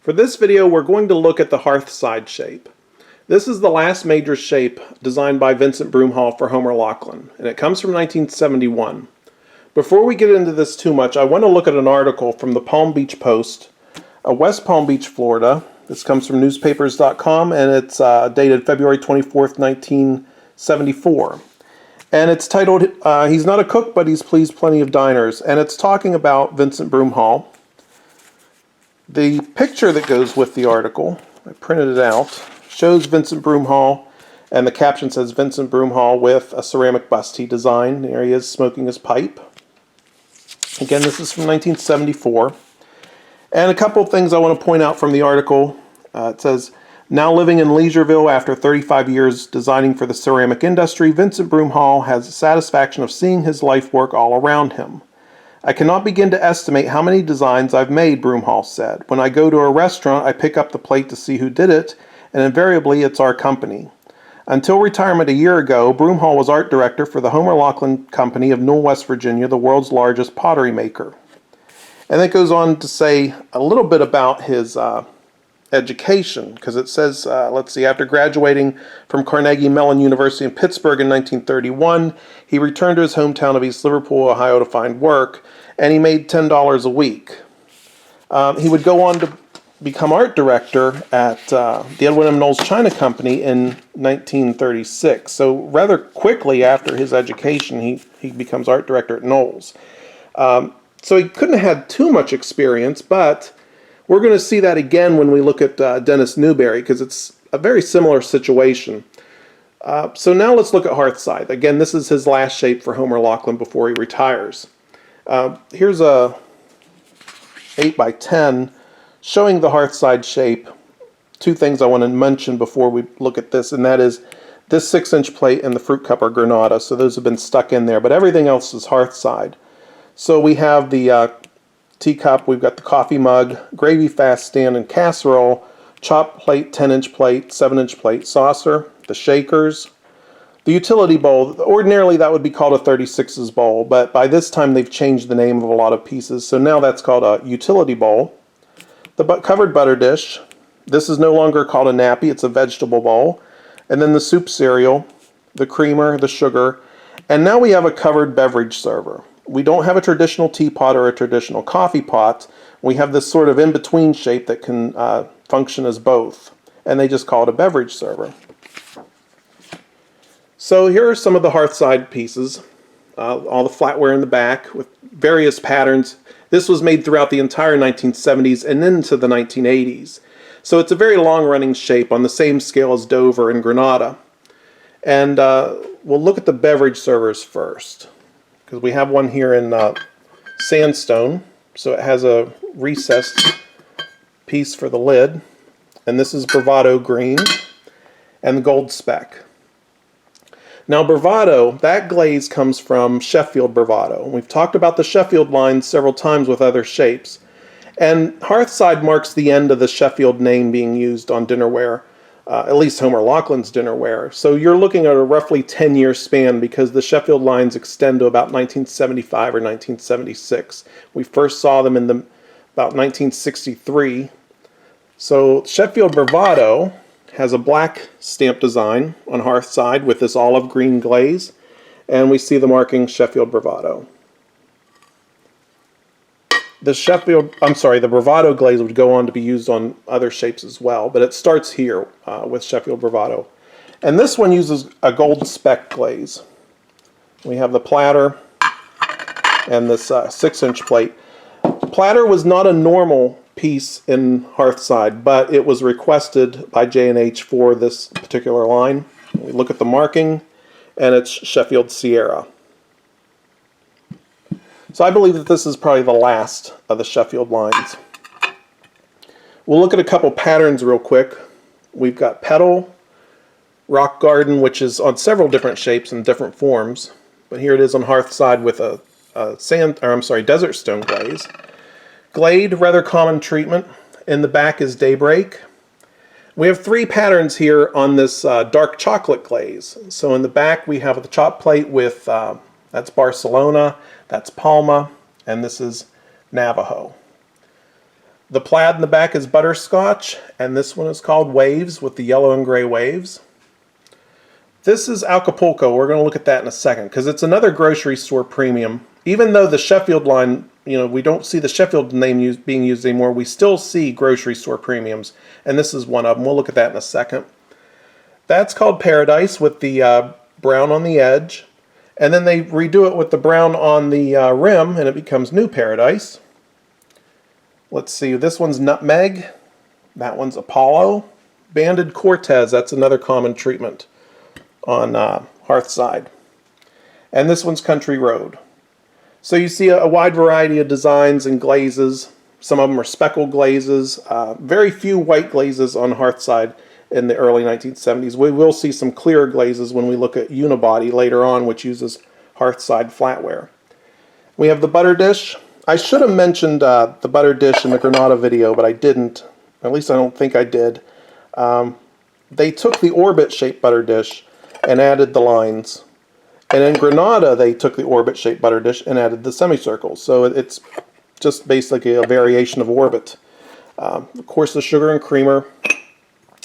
For this video, we're going to look at the Hearthside shape. This is the last major shape designed by Vincent Broomhall for Homer Laughlin, and it comes from 1971. Before we get into this too much, I want to look at an article from the Palm Beach Post, West Palm Beach, Florida. This comes from newspapers.com, and it's dated February 24th, 1974. And it's titled, He's Not a Cook, but He's Pleased Plenty of Diners. And it's talking about Vincent Broomhall. The picture that goes with the article, I printed it out, shows Vincent Broomhall, and the caption says Vincent Broomhall with a ceramic bust he designed. There he is smoking his pipe. Again, this is from 1974. And a couple of things I want to point out from the article. It says, now living in Leisureville after 35 years designing for the ceramic industry, Vincent Broomhall has the satisfaction of seeing his life work all around him. I cannot begin to estimate how many designs I've made, Broomhall said. When I go to a restaurant, I pick up the plate to see who did it, and invariably it's our company. Until retirement a year ago, Broomhall was art director for the Homer Laughlin Company of Newell, West Virginia, the world's largest pottery maker. And it goes on to say a little bit about his education, because it says, let's see, after graduating from Carnegie Mellon University in Pittsburgh in 1931, he returned to his hometown of East Liverpool, Ohio to find work, and he made $10 a week. He would go on to become art director at the Edwin M. Knowles China Company in 1936. So rather quickly after his education, he becomes art director at Knowles. So he couldn't have had too much experience, but we're going to see that again when we look at Dennis Newberry, because it's a very similar situation. So now let's look at Hearthside. Again, this is his last shape for Homer Laughlin before he retires. Here's a 8x10 showing the Hearthside shape. Two things I want to mention before we look at this, and that is this 6-inch plate and the fruit cup are Granada, so those have been stuck in there, but everything else is Hearthside. So we have the teacup, we've got the coffee mug, gravy fast stand and casserole, chop plate, 10-inch plate, 7-inch plate, saucer, the shakers, the utility bowl. Ordinarily that would be called a 36's bowl, but by this time they've changed the name of a lot of pieces, so now that's called a utility bowl. The covered butter dish, this is no longer called a nappy, it's a vegetable bowl. And then the soup cereal, the creamer, the sugar, and now we have a covered beverage server. We don't have a traditional teapot or a traditional coffee pot. We have this sort of in-between shape that can function as both, and they just call it a beverage server. So here are some of the Hearthside pieces, all the flatware in the back with various patterns. This was made throughout the entire 1970s and into the 1980s. So it's a very long-running shape on the same scale as Dover and Granada. And we'll look at the beverage servers first, because we have one here in sandstone, so it has a recessed piece for the lid, and this is Bravado green and the gold speck. Now Bravado, that glaze comes from Sheffield Bravado. We've talked about the Sheffield line several times with other shapes, and Hearthside marks the end of the Sheffield name being used on dinnerware. At least Homer Laughlin's dinnerware. So you're looking at a roughly 10-year span, because the Sheffield lines extend to about 1975 or 1976. We first saw them in about 1963. So Sheffield Bravado has a black stamp design on Hearthside with this olive green glaze, and we see the marking Sheffield Bravado. The Bravado glaze would go on to be used on other shapes as well, but it starts here with Sheffield Bravado. And this one uses a gold speck glaze. We have the platter and this 6-inch plate. Platter was not a normal piece in Hearthside, but it was requested by J&H for this particular line. We look at the marking, and it's Sheffield Sierra. So I believe that this is probably the last of the Sheffield lines. We'll look at a couple patterns real quick. We've got Petal, Rock Garden, which is on several different shapes and different forms, but here it is on Hearthside with a desert stone glaze. Glade, rather common treatment. In the back is Daybreak. We have three patterns here on this dark chocolate glaze. So in the back we have the chop plate with, that's Barcelona, that's Palma, and this is Navajo. The plaid in the back is butterscotch, and this one is called Waves with the yellow and gray waves. This is Acapulco. We're going to look at that in a second because it's another grocery store premium. Even though the Sheffield line, we don't see the Sheffield name being used anymore, we still see grocery store premiums, and this is one of them. We'll look at that in a second. That's called Paradise with the brown on the edge, and then they redo it with the brown on the rim, and it becomes New Paradise. Let's see, this one's Nutmeg, that one's Apollo. Banded Cortez, that's another common treatment on Hearthside. And this one's Country Road. So you see a wide variety of designs and glazes. Some of them are speckled glazes. Very few white glazes on Hearthside in the early 1970s. We will see some clear glazes when we look at Unibody later on, which uses Hearthside flatware. We have the butter dish. I should have mentioned the butter dish in the Granada video, but I didn't. At least I don't think I did. They took the orbit-shaped butter dish and added the lines. And in Granada, they took the orbit-shaped butter dish and added the semicircles. So it's just basically a variation of orbit. Of course, the sugar and creamer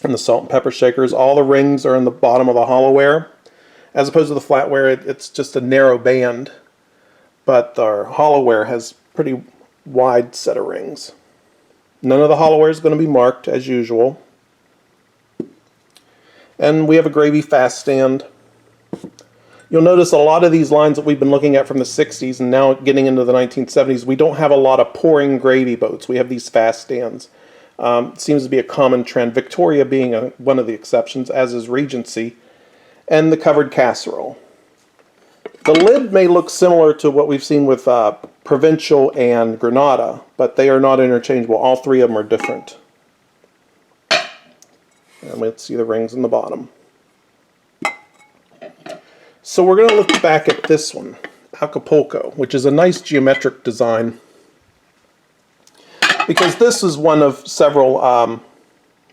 and the salt and pepper shakers. All the rings are in the bottom of the hollowware. As opposed to the flatware, it's just a narrow band. But our hollowware has pretty wide set of rings. None of the hollowware is going to be marked as usual. And we have a gravy fast stand. You'll notice a lot of these lines that we've been looking at from the 60s and now getting into the 1970s, we don't have a lot of pouring gravy boats. We have these fast stands. It seems to be a common trend, Victoria being one of the exceptions, as is Regency, and the covered casserole. The lid may look similar to what we've seen with Provincial and Granada, but they are not interchangeable. All three of them are different. And let's see the rings in the bottom. So we're going to look back at this one, Acapulco, which is a nice geometric design. Because this is one of several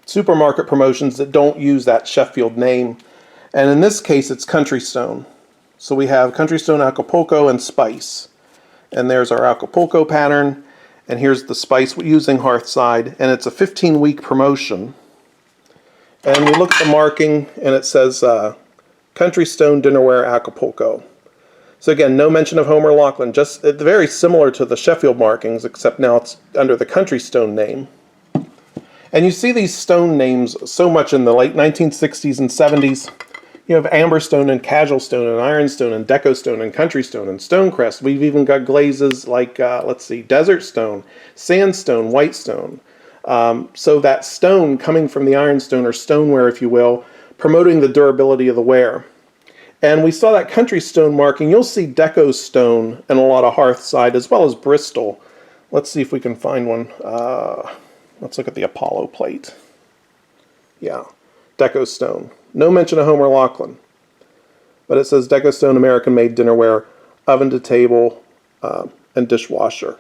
supermarket promotions that don't use that Sheffield name. And in this case, it's Country Stone. So we have Country Stone, Acapulco, and Spice. And there's our Acapulco pattern. And here's the Spice using Hearthside. And it's a 15-week promotion. And we look at the marking, and it says Country Stone Dinnerware Acapulco. So again, no mention of Homer Laughlin. Just very similar to the Sheffield markings, except now it's under the Country Stone name. And you see these stone names so much in the late 1960s and 70s. You have Amberstone and Casual Stone and Ironstone and Deco Stone and Country Stone and Stonecrest. We've even got glazes like, let's see, Desert Stone, Sandstone, Whitestone. So that stone coming from the ironstone or stoneware, if you will, promoting the durability of the ware. And we saw that Country Stone marking. You'll see Deco Stone in a lot of Hearthside as well as Bristol. Let's see if we can find one. Let's look at the Apollo plate. Yeah, Deco Stone. No mention of Homer Laughlin. But it says Deco Stone American-made dinnerware, oven to table, and dishwasher.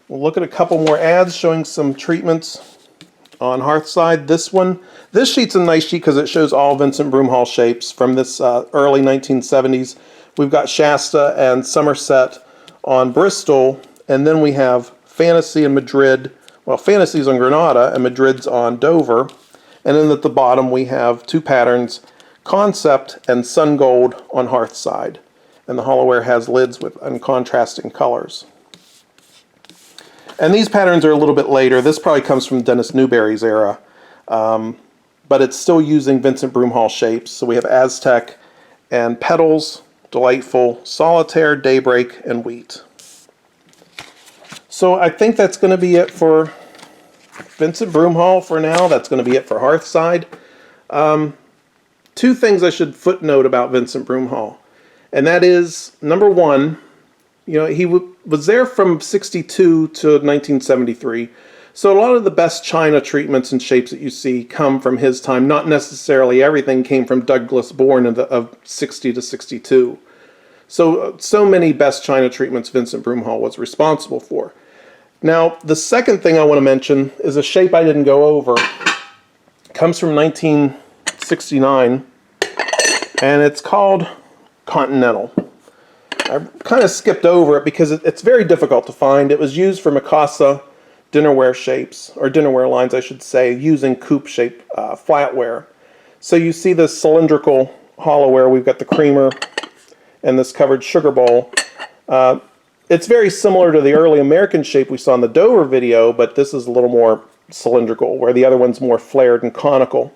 We'll look at a couple more ads showing some treatments on Hearthside. This sheet's a nice sheet because it shows all Vincent Broomhall shapes from this early 1970s. We've got Shasta and Somerset on Bristol, and then we have Fantasy and Madrid. Well, Fantasy's on Granada and Madrid's on Dover. And then at the bottom we have two patterns, Concept and Sun Gold on Hearthside. And the hollowware has lids with contrasting colors. And these patterns are a little bit later. This probably comes from Dennis Newberry's era. But it's still using Vincent Broomhall shapes. So we have Aztec and Petals, Delightful, Solitaire, Daybreak, and Wheat. So I think that's going to be it for Vincent Broomhall for now. That's going to be it for Hearthside. Two things I should footnote about Vincent Broomhall. And that is, number one, he was there from 62 to 1973. So a lot of the best china treatments and shapes that you see come from his time. Not necessarily everything came from Douglas Bourne of 60 to 62. So many best china treatments Vincent Broomhall was responsible for. Now, the second thing I want to mention is a shape I didn't go over. It comes from 1969, and it's called Continental. I kind of skipped over it because it's very difficult to find. It was used for Mikasa dinnerware shapes, or dinnerware lines I should say, using coupe-shaped flatware. So you see this cylindrical hollowware. We've got the creamer and this covered sugar bowl. It's very similar to the early American shape we saw in the Dover video, but this is a little more cylindrical, where the other one's more flared and conical.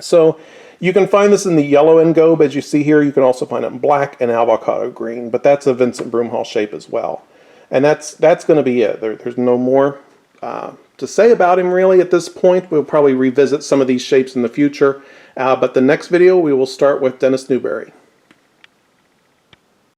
So you can find this in the yellow engobe, as you see here. You can also find it in black and avocado green, but that's a Vincent Broomhall shape as well. And that's going to be it. There's no more to say about him really at this point. We'll probably revisit some of these shapes in the future, but the next video we will start with Dennis Newberry.